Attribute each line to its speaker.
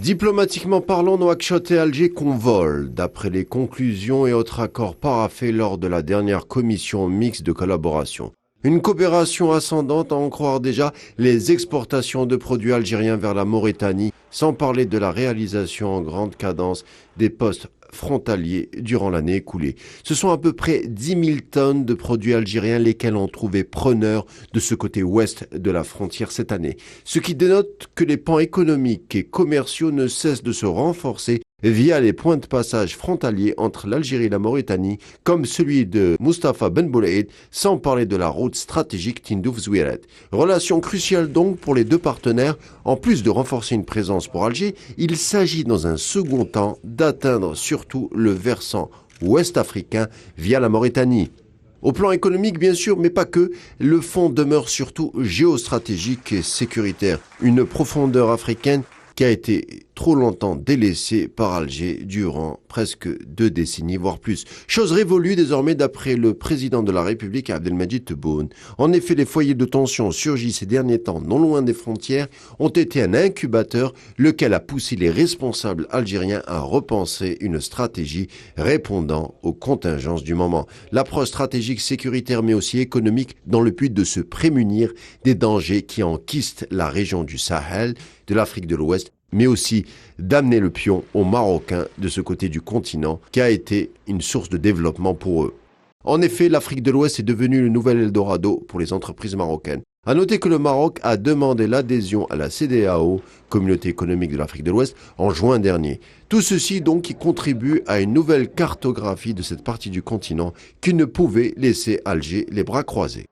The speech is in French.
Speaker 1: Diplomatiquement parlant, Nouakchott et Alger convolent, d'après les conclusions et autres accords paraphés lors de la dernière commission mixte de collaboration. Une coopération ascendante à en croire déjà les exportations de produits algériens vers la Mauritanie, sans parler de la réalisation en grande cadence des postes frontaliers durant l'année écoulée. Ce sont à peu près 10 000 tonnes de produits algériens lesquels ont trouvé preneur de ce côté ouest de la frontière cette année. Ce qui dénote que les pans économiques et commerciaux ne cessent de se renforcer via les points de passage frontaliers entre l'Algérie et la Mauritanie, comme celui de Mustapha Ben Boulaïd, sans parler de la route stratégique Tindouf-Zouiret. Relation cruciale donc pour les deux partenaires. En plus de renforcer une présence pour Alger, il s'agit dans un second temps d'atteindre surtout le versant ouest africain via la Mauritanie. Au plan économique, bien sûr, mais pas que, le fond demeure surtout géostratégique et sécuritaire. Une profondeur africaine qui a été trop longtemps délaissée par Alger durant presque 2 décennies, voire plus. Chose révolue désormais d'après le président de la République, Abdelmadjid Tebboune. En effet, les foyers de tension surgis ces derniers temps non loin des frontières ont été un incubateur, lequel a poussé les responsables algériens à repenser une stratégie répondant aux contingences du moment. L'approche stratégique sécuritaire mais aussi économique dans le but de se prémunir des dangers qui enquistent la région du Sahel, de l'Afrique de l'Ouest, mais aussi d'amener le pion aux Marocains de ce côté du continent qui a été une source de développement pour eux. En effet, l'Afrique de l'Ouest est devenue le nouvel Eldorado pour les entreprises marocaines. À noter que le Maroc a demandé l'adhésion à la CEDEAO, Communauté économique de l'Afrique de l'Ouest, en juin dernier. Tout ceci donc qui contribue à une nouvelle cartographie de cette partie du continent qui ne pouvait laisser Alger les bras croisés.